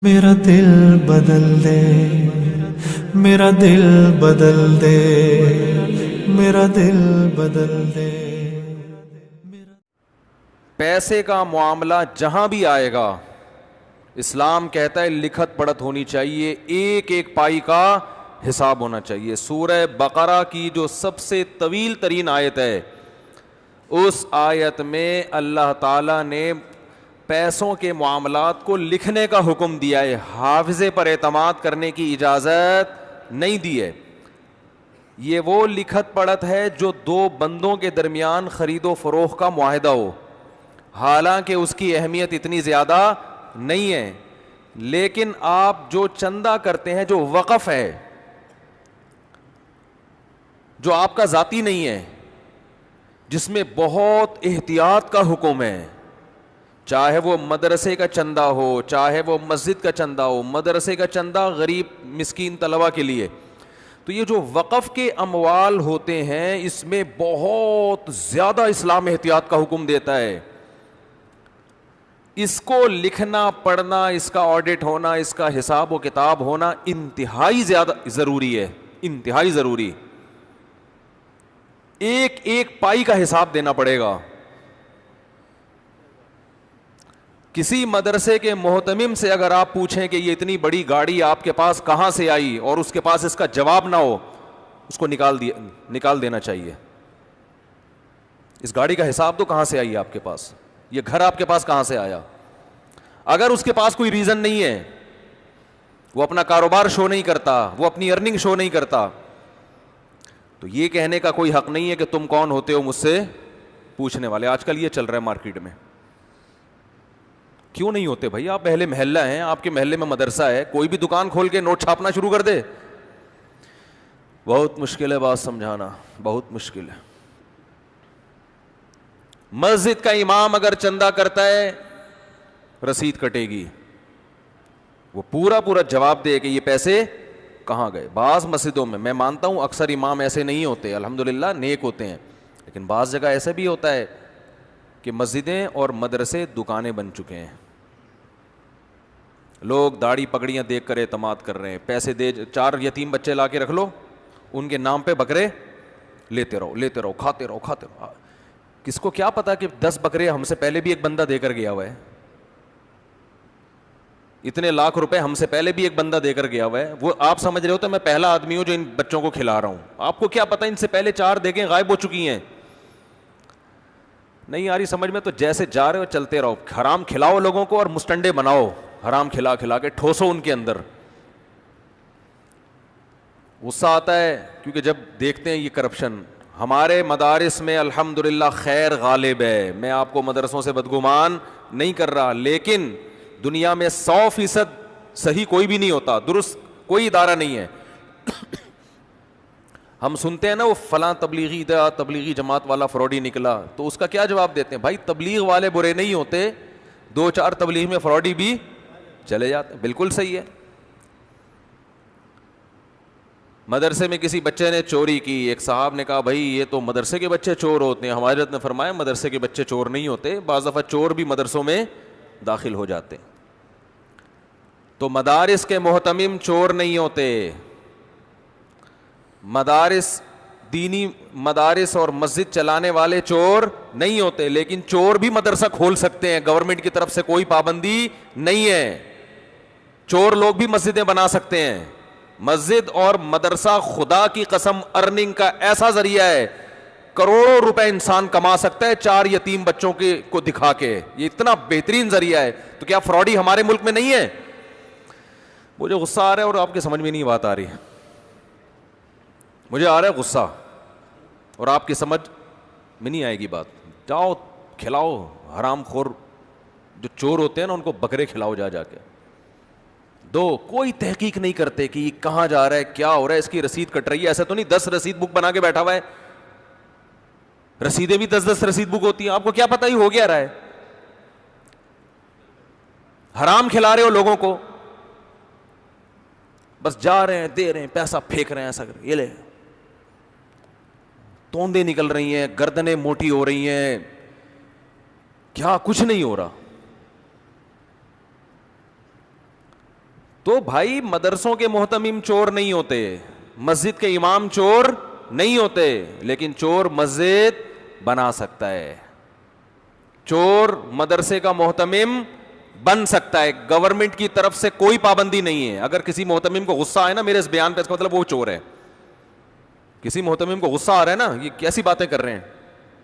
میرا دل بدل دے، میرا دل بدل دے، میرا دل بدل دے۔ پیسے کا معاملہ جہاں بھی آئے گا، اسلام کہتا ہے لکھت پڑھت ہونی چاہیے، ایک ایک پائی کا حساب ہونا چاہیے۔ سورہ بقرہ کی جو سب سے طویل ترین آیت ہے، اس آیت میں اللہ تعالیٰ نے پیسوں کے معاملات کو لکھنے کا حکم دیا ہے، حافظے پر اعتماد کرنے کی اجازت نہیں دی ہے۔ یہ وہ لکھت پڑھت ہے جو دو بندوں کے درمیان خرید و فروخت کا معاہدہ ہو، حالانکہ اس کی اہمیت اتنی زیادہ نہیں ہے، لیکن آپ جو چندہ کرتے ہیں، جو وقف ہے، جو آپ کا ذاتی نہیں ہے، جس میں بہت احتیاط کا حکم ہے، چاہے وہ مدرسے کا چندہ ہو، چاہے وہ مسجد کا چندہ ہو، مدرسے کا چندہ غریب مسکین طلبہ کے لیے، تو یہ جو وقف کے اموال ہوتے ہیں اس میں بہت زیادہ اسلام احتیاط کا حکم دیتا ہے۔ اس کو لکھنا پڑھنا، اس کا آڈٹ ہونا، اس کا حساب و کتاب ہونا انتہائی زیادہ ضروری ہے، انتہائی ضروری۔ ایک ایک پائی کا حساب دینا پڑے گا۔ کسی مدرسے کے محتمم سے اگر آپ پوچھیں کہ یہ اتنی بڑی گاڑی آپ کے پاس کہاں سے آئی اور اس کے پاس اس کا جواب نہ ہو، اس کو نکال دینا چاہیے۔ اس گاڑی کا حساب تو کہاں سے آئی آپ کے پاس، یہ گھر آپ کے پاس کہاں سے آیا۔ اگر اس کے پاس کوئی ریزن نہیں ہے، وہ اپنا کاروبار شو نہیں کرتا، وہ اپنی ارننگ شو نہیں کرتا، تو یہ کہنے کا کوئی حق نہیں ہے کہ تم کون ہوتے ہو مجھ سے پوچھنے والے۔ آج کل یہ چل رہا ہے مارکیٹ میں۔ کیوں نہیں ہوتے بھائی؟ آپ اہل محلہ ہیں، آپ کے محلے میں مدرسہ ہے، کوئی بھی دکان کھول کے نوٹ چھاپنا شروع کر دے؟ بہت مشکل ہے بات سمجھانا، بہت مشکل ہے۔ مسجد کا امام اگر چندہ کرتا ہے، رسید کٹے گی، وہ پورا جواب دے کہ یہ پیسے کہاں گئے۔ بعض مسجدوں میں مانتا ہوں اکثر امام ایسے نہیں ہوتے، الحمدللہ نیک ہوتے ہیں، لیکن بعض جگہ ایسا بھی ہوتا ہے کہ مسجدیں اور مدرسے دکانیں بن چکے ہیں، لوگ داڑھی پگڑیاں دیکھ کر اعتماد کر رہے ہیں، پیسے دے، 4 یتیم بچے لا کے رکھ لو، ان کے نام پہ بکرے لیتے رہو، کھاتے رہو۔ کس کو کیا پتا کہ 10 بکرے ہم سے پہلے بھی ایک بندہ دے کر گیا ہوا ہے، اتنے لاکھ روپے ہم سے پہلے بھی ایک بندہ دے کر گیا ہوا ہے۔ وہ آپ سمجھ رہے ہو تو میں پہلا آدمی ہوں جو ان بچوں کو کھلا رہا ہوں، آپ کو کیا پتا ان سے پہلے 4 دیگیں غائب ہو چکی ہیں۔ نہیں آ رہی سمجھ میں تو جیسے جا رہے ہو چلتے رہو، حرام کھلاؤ لوگوں کو اور مستنڈے بناؤ، حرام کھلا کے ٹھوسو ان کے اندر۔ غصہ آتا ہے کیونکہ جب دیکھتے ہیں یہ کرپشن۔ ہمارے مدارس میں الحمدللہ خیر غالب ہے، میں آپ کو مدرسوں سے بدگمان نہیں کر رہا، لیکن دنیا میں 100% صحیح کوئی بھی نہیں ہوتا، درست کوئی ادارہ نہیں ہے۔ ہم سنتے ہیں نا وہ فلاں تبلیغی جماعت والا فراڈی نکلا، تو اس کا کیا جواب دیتے ہیں؟ بھائی تبلیغ والے برے نہیں ہوتے، 2-4 تبلیغ میں فراڈی بھی چلے جاتے ہیں۔ بالکل صحیح ہے۔ مدرسے میں کسی بچے نے چوری کی، ایک صاحب نے کہا بھائی یہ تو مدرسے کے بچے چور ہوتے ہیں، ہماری حضرت نے فرمایا مدرسے کے بچے چور نہیں ہوتے، بعض دفعہ چور بھی مدرسوں میں داخل ہو جاتے ہیں۔ تو مدارس کے محتمم چور نہیں ہوتے، دینی مدارس اور مسجد چلانے والے چور نہیں ہوتے، لیکن چور بھی مدرسہ کھول سکتے ہیں، گورنمنٹ کی طرف سے کوئی پابندی نہیں ہے۔ چور لوگ بھی مسجدیں بنا سکتے ہیں۔ مسجد اور مدرسہ خدا کی قسم ارننگ کا ایسا ذریعہ ہے، کروڑوں روپے انسان کما سکتا ہے 4 یتیم بچوں کو دکھا کے، یہ اتنا بہترین ذریعہ ہے۔ تو کیا فراڈی ہمارے ملک میں نہیں ہے؟ مجھے غصہ آ رہا ہے اور آپ کی سمجھ میں نہیں بات آ رہی، مجھے آ رہا ہے غصہ اور آپ کی سمجھ میں نہیں آئے گی بات۔ جاؤ کھلاؤ، حرام خور جو چور ہوتے ہیں نا ان کو بکرے کھلاؤ جا کے دو، کوئی تحقیق نہیں کرتے کہ یہ کہاں جا رہا ہے، کیا ہو رہا ہے، اس کی رسید کٹ رہی ہے۔ ایسا تو نہیں 10 رسید بک بنا کے بیٹھا ہوا ہے، رسیدیں بھی 10 رسید بک ہوتی ہیں، آپ کو کیا پتہ ہی ہو گیا رہا ہے۔ حرام کھلا رہے ہو لوگوں کو، بس جا رہے ہیں، دے رہے ہیں، پیسہ پھینک رہے ہیں، ایسا کر یہ لے، توندے نکل رہی ہیں، گردنیں موٹی ہو رہی ہیں، کیا کچھ نہیں ہو رہا۔ تو بھائی مدرسوں کے محتمم چور نہیں ہوتے, مسجد کے امام چور نہیں ہوتے, لیکن چور مسجد بنا سکتا ہے, چور مدرسے کا محتمم بن سکتا ہے. گورنمنٹ کی طرف سے کوئی پابندی نہیں ہے. اگر کسی محتمم کو غصہ آئے نا میرے اس بیان پہ, اس کا مطلب وہ چور ہے. کسی محتمم کو غصہ آ رہا ہے نا, یہ کیسی باتیں کر رہے ہیں,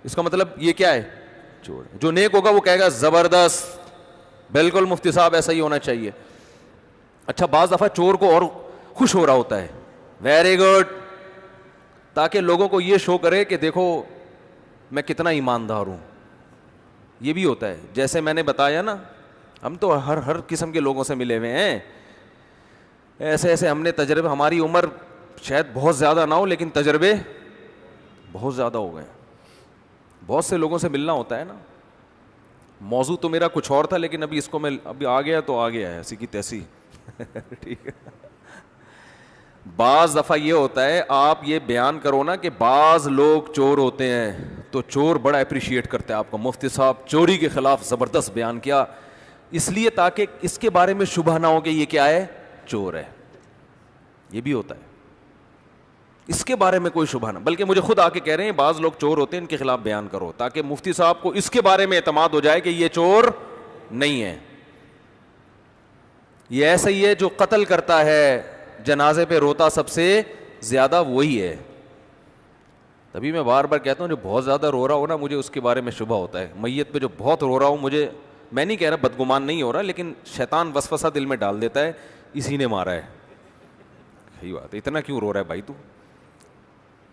اس کا مطلب یہ کیا ہے, چور. جو نیک ہوگا وہ کہے گا زبردست, بالکل مفتی صاحب ایسا ہی ہونا چاہیے. اچھا بعض دفعہ چور کو اور خوش ہو رہا ہوتا ہے, ویری گڈ, تاکہ لوگوں کو یہ شو کرے کہ دیکھو میں کتنا ایماندار ہوں. یہ بھی ہوتا ہے. جیسے میں نے بتایا نا, ہم تو ہر قسم کے لوگوں سے ملے ہوئے ہیں, ایسے ایسے ہم نے تجربے, ہماری عمر شاید بہت زیادہ نہ ہو لیکن تجربے بہت زیادہ ہو گئے. بہت سے لوگوں سے ملنا ہوتا ہے نا. موضوع تو میرا کچھ اور تھا لیکن ابھی اس کو میں ابھی آ گیا تو آ گیا ہے, ایسی کی تیسی. ٹھیک ہے. بعض دفعہ یہ ہوتا ہے, آپ یہ بیان کرو نا کہ بعض لوگ چور ہوتے ہیں تو چور بڑا اپریشیٹ کرتے ہیں آپ کو, مفتی صاحب چوری کے خلاف زبردست بیان کیا, اس لیے تاکہ اس کے بارے میں شبہ نہ ہو کہ یہ کیا ہے, چور ہے. یہ بھی ہوتا ہے, اس کے بارے میں کوئی شبہ نہ, بلکہ مجھے خود آ کے کہہ رہے ہیں بعض لوگ چور ہوتے ہیں, ان کے خلاف بیان کرو تاکہ مفتی صاحب کو اس کے بارے میں اعتماد ہو جائے کہ یہ چور نہیں ہے. یہ ایسا ہی ہے جو قتل کرتا ہے, جنازے پہ روتا سب سے زیادہ وہی ہے. تبھی میں بار بار کہتا ہوں جو بہت زیادہ رو رہا ہو نا, مجھے اس کے بارے میں شبہ ہوتا ہے. میت پہ جو بہت رو رہا ہوں, مجھے, میں نہیں کہہ رہا بدگمان نہیں ہو رہا, لیکن شیطان وسوسہ دل میں ڈال دیتا ہے اسی نے مارا ہے. یہی بات ہے. اتنا کیوں رو رہا ہے بھائی, تو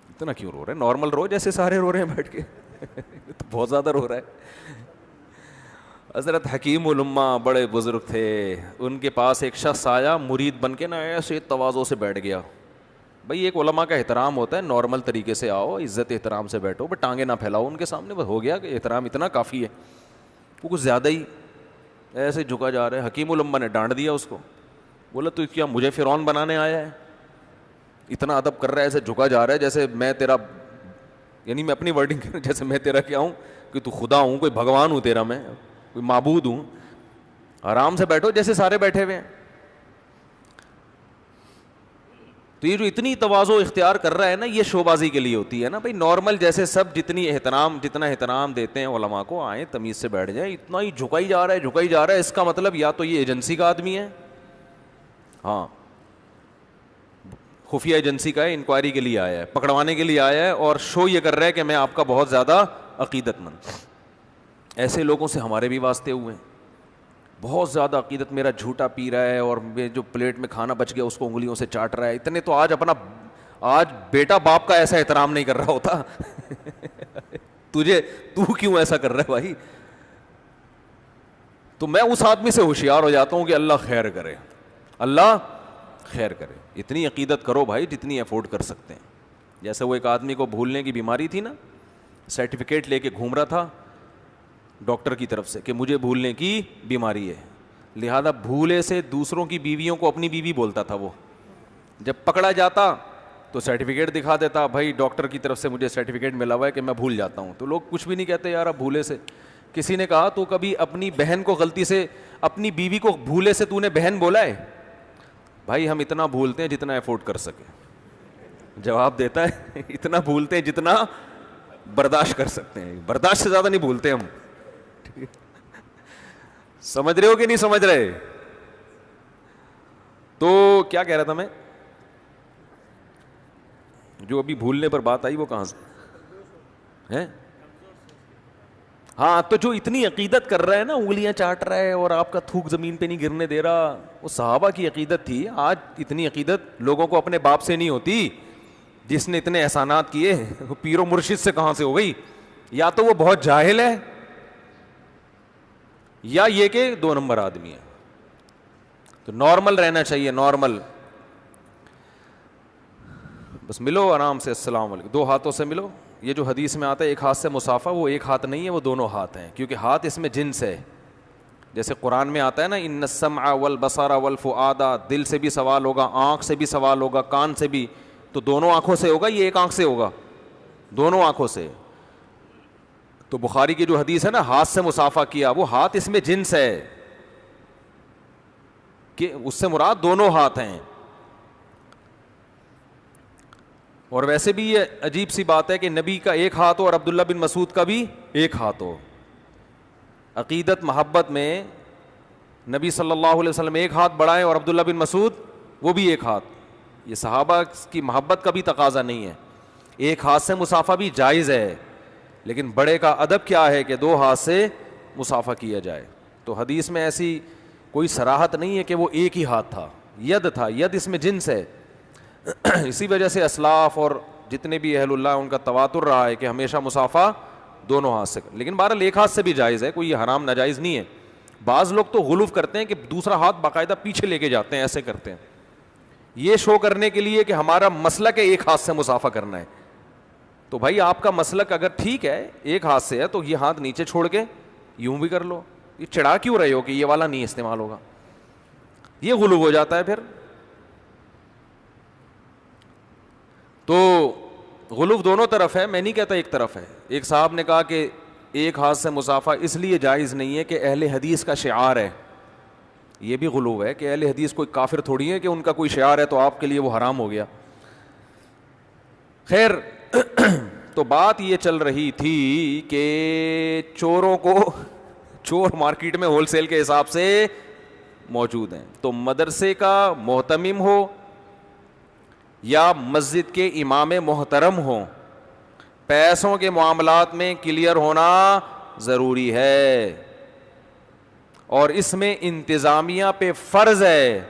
اتنا کیوں رو رہا ہے, نارمل رو جیسے سارے رو رہے ہیں بیٹھ کے. تو بہت زیادہ رو رہا ہے. حضرت حکیم الامہ بڑے بزرگ تھے, ان کے پاس ایک شخص آیا مرید بن کے نا, ایسے تواضع سے بیٹھ گیا. بھائی ایک علماء کا احترام ہوتا ہے, نارمل طریقے سے آؤ, عزت احترام سے بیٹھو, بس ٹانگیں نہ پھیلاؤ ان کے سامنے, بس ہو گیا کہ احترام اتنا کافی ہے. وہ کچھ زیادہ ہی ایسے جھکا جا رہا ہے. حکیم الامہ نے ڈانٹ دیا اس کو, بولا تو کیا مجھے فرعون بنانے آیا ہے, اتنا ادب کر رہا ہے, ایسے جھکا جا رہا ہے جیسے میں تیرا, یعنی میں اپنی ورڈنگ جیسے میں تیرا کیا ہوں, کہ تو خدا ہوں, کوئی بھگوان ہوں تیرا, میں کوئی معبود ہوں. آرام سے بیٹھو جیسے سارے بیٹھے ہوئے ہیں. تو یہ جو اتنی تواضع اختیار کر رہا ہے نا, یہ شو بازی کے لیے ہوتی ہے نا. بھائی نارمل جیسے سب جتنا احترام دیتے ہیں علماء کو, آئیں تمیز سے بیٹھ جائیں. اتنا ہی جھکائی جا رہا ہے, اس کا مطلب یا تو یہ ایجنسی کا آدمی ہے, ہاں خفیہ ایجنسی کا ہے, انکوائری کے لیے آیا ہے, پکڑوانے کے لیے آیا ہے, اور شو یہ کر رہا ہے کہ میں آپ کا بہت زیادہ عقیدت مند. ایسے لوگوں سے ہمارے بھی واسطے ہوئے ہیں. بہت زیادہ عقیدت, میرا جھوٹا پی رہا ہے, اور جو پلیٹ میں کھانا بچ گیا اس کو انگلیوں سے چاٹ رہا ہے. اتنے تو آج بیٹا باپ کا ایسا احترام نہیں کر رہا ہوتا. تو کیوں ایسا کر رہا ہے بھائی. تو میں اس آدمی سے ہوشیار ہو جاتا ہوں کہ اللہ خیر کرے, اللہ خیر کرے. اتنی عقیدت کرو بھائی جتنی افورڈ کر سکتے ہیں. جیسے وہ ایک آدمی کو بھولنے کی بیماری تھی نا, سرٹیفکیٹ لے کے گھوم رہا تھا ڈاکٹر کی طرف سے کہ مجھے بھولنے کی بیماری ہے, لہذا بھولے سے دوسروں کی بیویوں کو اپنی بیوی بولتا تھا. وہ جب پکڑا جاتا تو سرٹیفکیٹ دکھا دیتا, بھائی ڈاکٹر کی طرف سے مجھے سرٹیفکیٹ ملا ہوا ہے کہ میں بھول جاتا ہوں. تو لوگ کچھ بھی نہیں کہتے یار اب بھولے سے. کسی نے کہا تو کبھی اپنی بہن کو غلطی سے, اپنی بیوی کو بھولے سے تو نے بہن بولا ہے؟ بھائی ہم اتنا بھولتے ہیں جتنا افورڈ کر سکیں. جواب دیتا ہے اتنا بھولتے ہیں جتنا برداشت کر سکتے ہیں, برداشت سے زیادہ نہیں بھولتے ہم. سمجھ رہے ہو کہ نہیں سمجھ رہے؟ تو کیا کہہ رہا تھا میں, جو ابھی بھولنے پر بات آئی وہ کہاں سے ہے؟ ہاں, تو جو اتنی عقیدت کر رہا ہے نا, انگلیاں چاٹ رہا ہے اور آپ کا تھوک زمین پہ نہیں گرنے دے رہا, وہ صحابہ کی عقیدت تھی. آج اتنی عقیدت لوگوں کو اپنے باپ سے نہیں ہوتی جس نے اتنے احسانات کیے. وہ پیر و مرشد سے کہاں سے ہو گئی؟ یا تو وہ بہت جاہل ہے, یا یہ کہ 2 نمبر آدمی ہے. تو نارمل رہنا چاہیے, نارمل. بس ملو آرام سے, السلام علیکم, 2 ہاتھوں سے ملو. یہ جو حدیث میں آتا ہے ایک ہاتھ سے مصافحہ, وہ ایک ہاتھ نہیں ہے, وہ دونوں ہاتھ ہیں, کیونکہ ہاتھ اس میں جنس ہے. جیسے قرآن میں آتا ہے نا, ان السمع والبصر والفؤاد, دل سے بھی سوال ہوگا, آنکھ سے بھی سوال ہوگا, کان سے بھی. تو دونوں آنکھوں سے ہوگا, یہ ایک آنکھ سے ہوگا؟ دونوں آنکھوں سے. تو بخاری کی جو حدیث ہے نا, ہاتھ سے مصافحہ کیا, وہ ہاتھ اس میں جنس ہے. کہ اس سے مراد دونوں ہاتھ ہیں. اور ویسے بھی یہ عجیب سی بات ہے کہ نبی کا ایک ہاتھ ہو اور عبداللہ بن مسعود کا بھی ایک ہاتھ ہو. عقیدت محبت میں نبی صلی اللہ علیہ وسلم ایک ہاتھ بڑھائیں اور عبداللہ بن مسعود وہ بھی ایک ہاتھ. یہ صحابہ کی محبت کا بھی تقاضا نہیں ہے. ایک ہاتھ سے مصافحہ بھی جائز ہے, لیکن بڑے کا ادب کیا ہے کہ دو ہاتھ سے مصافحہ کیا جائے. تو حدیث میں ایسی کوئی صراحت نہیں ہے کہ وہ ایک ہی ہاتھ تھا, ید تھا. ید اس میں جنس ہے. اسی وجہ سے اسلاف اور جتنے بھی اہل اللہ ان کا تواتر رہا ہے کہ ہمیشہ مصافحہ دونوں ہاتھ سے. لیکن بہرحال ایک ہاتھ سے بھی جائز ہے, کوئی یہ حرام ناجائز نہیں ہے. بعض لوگ تو غلو کرتے ہیں کہ دوسرا ہاتھ باقاعدہ پیچھے لے کے جاتے ہیں, ایسے کرتے ہیں, یہ شو کرنے کے لیے کہ ہمارا مسلک ہے ایک ہاتھ سے مصافحہ کرنا ہے. تو بھائی آپ کا مسلک اگر ٹھیک ہے ایک ہاتھ سے ہے تو یہ ہاتھ نیچے چھوڑ کے یوں بھی کر لو. یہ چڑھا کیوں رہے ہو کہ یہ والا نہیں استعمال ہوگا؟ یہ غلو ہو جاتا ہے پھر. تو غلو دونوں طرف ہے, میں نہیں کہتا ایک طرف ہے. ایک صاحب نے کہا کہ ایک ہاتھ سے مصافحہ اس لیے جائز نہیں ہے کہ اہل حدیث کا شعار ہے. یہ بھی غلو ہے کہ اہل حدیث کوئی کافر تھوڑی ہے کہ ان کا کوئی شعار ہے تو آپ کے لیے وہ حرام ہو گیا. خیر, تو بات یہ چل رہی تھی کہ چوروں کو, چور مارکیٹ میں ہول سیل کے حساب سے موجود ہیں. تو مدرسے کا محتمم ہو یا مسجد کے امام محترم ہو, پیسوں کے معاملات میں کلیئر ہونا ضروری ہے. اور اس میں انتظامیہ پہ فرض ہے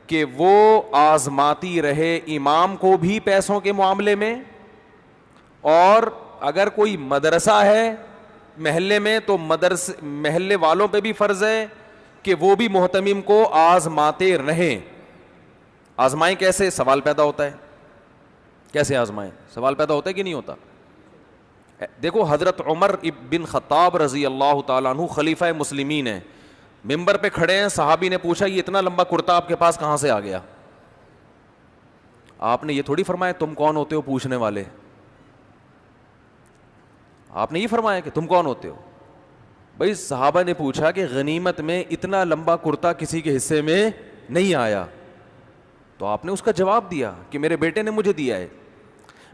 کہ وہ آزماتی رہے امام کو بھی پیسوں کے معاملے میں, اور اگر کوئی مدرسہ ہے محلے میں تو محلے والوں پہ بھی فرض ہے کہ وہ بھی محتمم کو آزماتے رہیں. آزمائیں کیسے؟ سوال پیدا ہوتا ہے. کیسے آزمائیں؟ سوال پیدا ہوتا ہے کہ نہیں ہوتا؟ دیکھو حضرت عمر بن خطاب رضی اللہ تعالیٰ عنہ خلیفہ مسلمین ہیں, ممبر پہ کھڑے ہیں, صحابی نے پوچھا یہ اتنا لمبا کرتا آپ کے پاس کہاں سے آ گیا؟ آپ نے یہ تھوڑی فرمایا تم کون ہوتے ہو پوچھنے والے, آپ نے یہ فرمایا کہ تم کون ہوتے ہو. بھائی صحابہ نے پوچھا کہ غنیمت میں اتنا لمبا کرتا کسی کے حصے میں نہیں آیا, تو آپ نے اس کا جواب دیا کہ میرے بیٹے نے مجھے دیا ہے.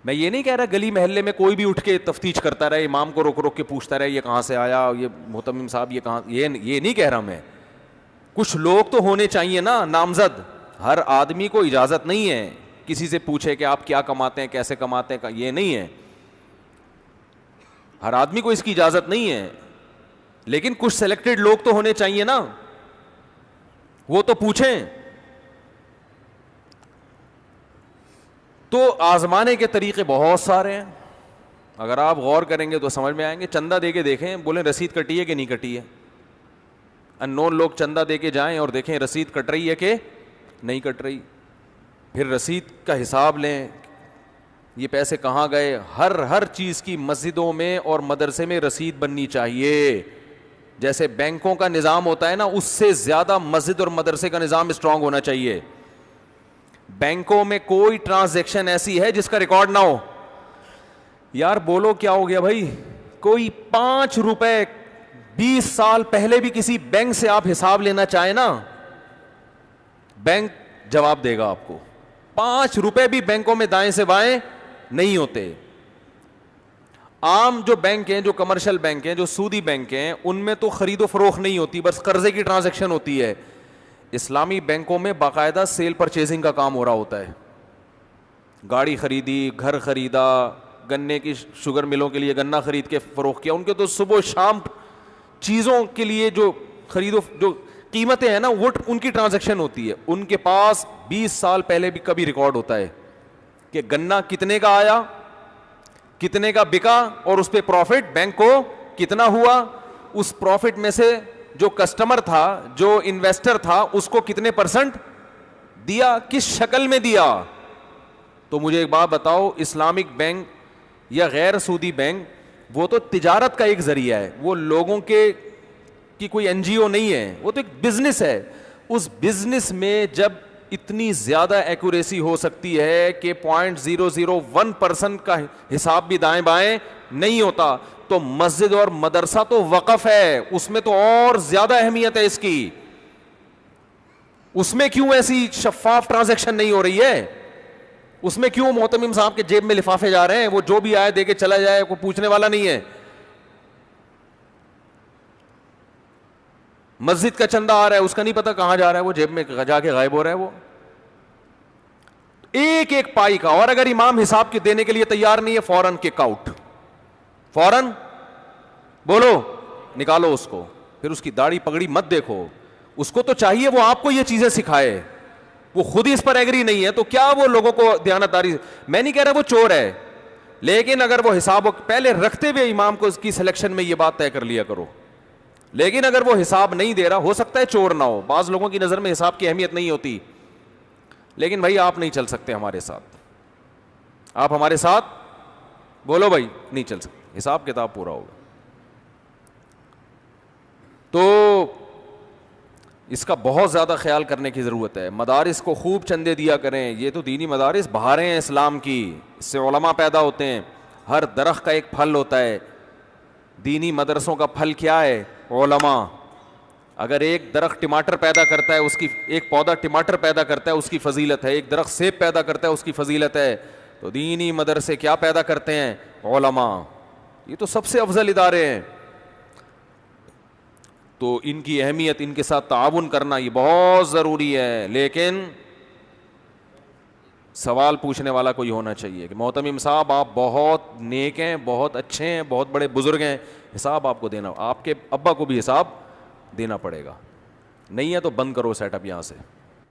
میں یہ نہیں کہہ رہا گلی محلے میں کوئی بھی اٹھ کے تفتیش کرتا رہے, امام کو روک روک کے پوچھتا رہے یہ کہاں سے آیا, یہ محتمم صاحب یہ کہاں, یہ نہیں کہہ رہا میں. کچھ لوگ تو ہونے چاہیے نا نامزد. ہر آدمی کو اجازت نہیں ہے کسی سے پوچھے کہ آپ کیا کماتے ہیں, کیسے کماتے ہیں, یہ نہیں ہے. ہر آدمی کو اس کی اجازت نہیں ہے, لیکن کچھ سلیکٹڈ لوگ تو ہونے چاہیے نا, وہ تو پوچھیں. تو آزمانے کے طریقے بہت سارے ہیں, اگر آپ غور کریں گے تو سمجھ میں آئیں گے. چندہ دے کے دیکھیں, بولیں رسید کٹی ہے کہ نہیں کٹی ہے. ان نون لوگ چندہ دے کے جائیں اور دیکھیں رسید کٹ رہی ہے کہ نہیں کٹ رہی. پھر رسید کا حساب لیں, یہ پیسے کہاں گئے. ہر چیز کی مسجدوں میں اور مدرسے میں رسید بننی چاہیے. جیسے بینکوں کا نظام ہوتا ہے نا, اس سے زیادہ مسجد اور مدرسے کا نظام اسٹرانگ ہونا چاہیے. بینکوں میں کوئی ٹرانزیکشن ایسی ہے جس کا ریکارڈ نہ ہو. یار بولو کیا ہو گیا بھائی, کوئی 5 روپے 20 سال پہلے بھی کسی بینک سے آپ حساب لینا چاہیں نا, بینک جواب دے گا آپ کو. 5 روپے بھی بینکوں میں دائیں سے بائیں نہیں ہوتے. عام جو بینک ہیں, جو کمرشل بینک ہیں, جو سودی بینک ہیں, ان میں تو خرید و فروخت نہیں ہوتی, بس قرضے کی ٹرانزیکشن ہوتی ہے. اسلامی بینکوں میں باقاعدہ سیل پرچیزنگ کا کام ہو رہا ہوتا ہے. گاڑی خریدی, گھر خریدا, گنے کی شوگر ملوں کے لیے گنا خرید کے فروخت کیا. ان کے تو صبح شام چیزوں کے لیے جو خرید و جو قیمتیں ہیں نا, وہ ان کی ٹرانزیکشن ہوتی ہے. ان کے پاس 20 سال پہلے بھی کبھی ریکارڈ ہوتا ہے کہ گنا کتنے کا آیا, کتنے کا بکا, اور اس پہ پروفٹ بینک کو کتنا ہوا. اس پروفٹ میں سے جو کسٹمر تھا, جو انویسٹر تھا, اس کو کتنے % دیا, کس شکل میں دیا. تو مجھے ایک بات بتاؤ, اسلامک بینک یا غیر سودی بینک وہ تو تجارت کا ایک ذریعہ ہے, وہ لوگوں کی کوئی NGO نہیں ہے, وہ تو ایک بزنس ہے. اس بزنس میں جب اتنی زیادہ ایکوریسی ہو سکتی ہے کہ 0.001% کا حساب بھی دائیں بائیں نہیں ہوتا, تو مسجد اور مدرسہ تو وقف ہے, اس میں تو اور زیادہ اہمیت ہے اس کی. اس میں کیوں ایسی شفاف ٹرانزیکشن نہیں ہو رہی ہے؟ اس میں کیوں محتمم صاحب کے جیب میں لفافے جا رہے ہیں؟ وہ جو بھی آئے دے کے چلا جائے, کوئی پوچھنے والا نہیں ہے. مسجد کا چندہ آ رہا ہے, اس کا نہیں پتا کہاں جا رہا ہے, وہ جیب میں جا کے غائب ہو رہا ہے. وہ ایک ایک پائی کا. اور اگر امام حساب کے دینے کے لیے تیار نہیں ہے, فوراً کک آؤٹ, فوراً بولو نکالو اس کو. پھر اس کی داڑھی پگڑی مت دیکھو, اس کو تو چاہیے وہ آپ کو یہ چیزیں سکھائے, وہ خود ہی اس پر ایگری نہیں ہے تو کیا وہ لوگوں کو دیانتداری. میں نہیں کہہ رہا وہ چور ہے, لیکن اگر وہ حساب پہلے رکھتے ہوئے امام کو اس کی سلیکشن میں یہ بات طے کر لیا کرو. لیکن اگر وہ حساب نہیں دے رہا, ہو سکتا ہے چور نہ ہو, بعض لوگوں کی نظر میں حساب کی اہمیت نہیں ہوتی, لیکن بھائی آپ نہیں چل سکتے ہمارے ساتھ, آپ ہمارے ساتھ بولو بھائی نہیں چل سکتے, حساب کتاب پورا ہوگا. تو اس کا بہت زیادہ خیال کرنے کی ضرورت ہے. مدارس کو خوب چندے دیا کریں, یہ تو دینی مدارس بہاریں ہیں اسلام کی, اس سے علماء پیدا ہوتے ہیں. ہر درخت کا ایک پھل ہوتا ہے, دینی مدرسوں کا پھل کیا ہے؟ علماء. اگر ایک درخت ٹماٹر پیدا کرتا ہے, اس کی ایک پودا ٹماٹر پیدا کرتا ہے, اس کی فضیلت ہے. ایک درخت سیب پیدا کرتا ہے, اس کی فضیلت ہے. تو دینی مدرسے کیا پیدا کرتے ہیں؟ علماء. یہ تو سب سے افضل ادارے ہیں. تو ان کی اہمیت, ان کے ساتھ تعاون کرنا یہ بہت ضروری ہے. لیکن سوال پوچھنے والا کوئی ہونا چاہیے کہ محتمم صاحب آپ بہت نیک ہیں, بہت اچھے ہیں, بہت بڑے بزرگ ہیں, حساب آپ کو دینا, آپ کے ابا کو بھی حساب دینا پڑے گا. نہیں ہے تو بند کرو سیٹ اپ یہاں سے.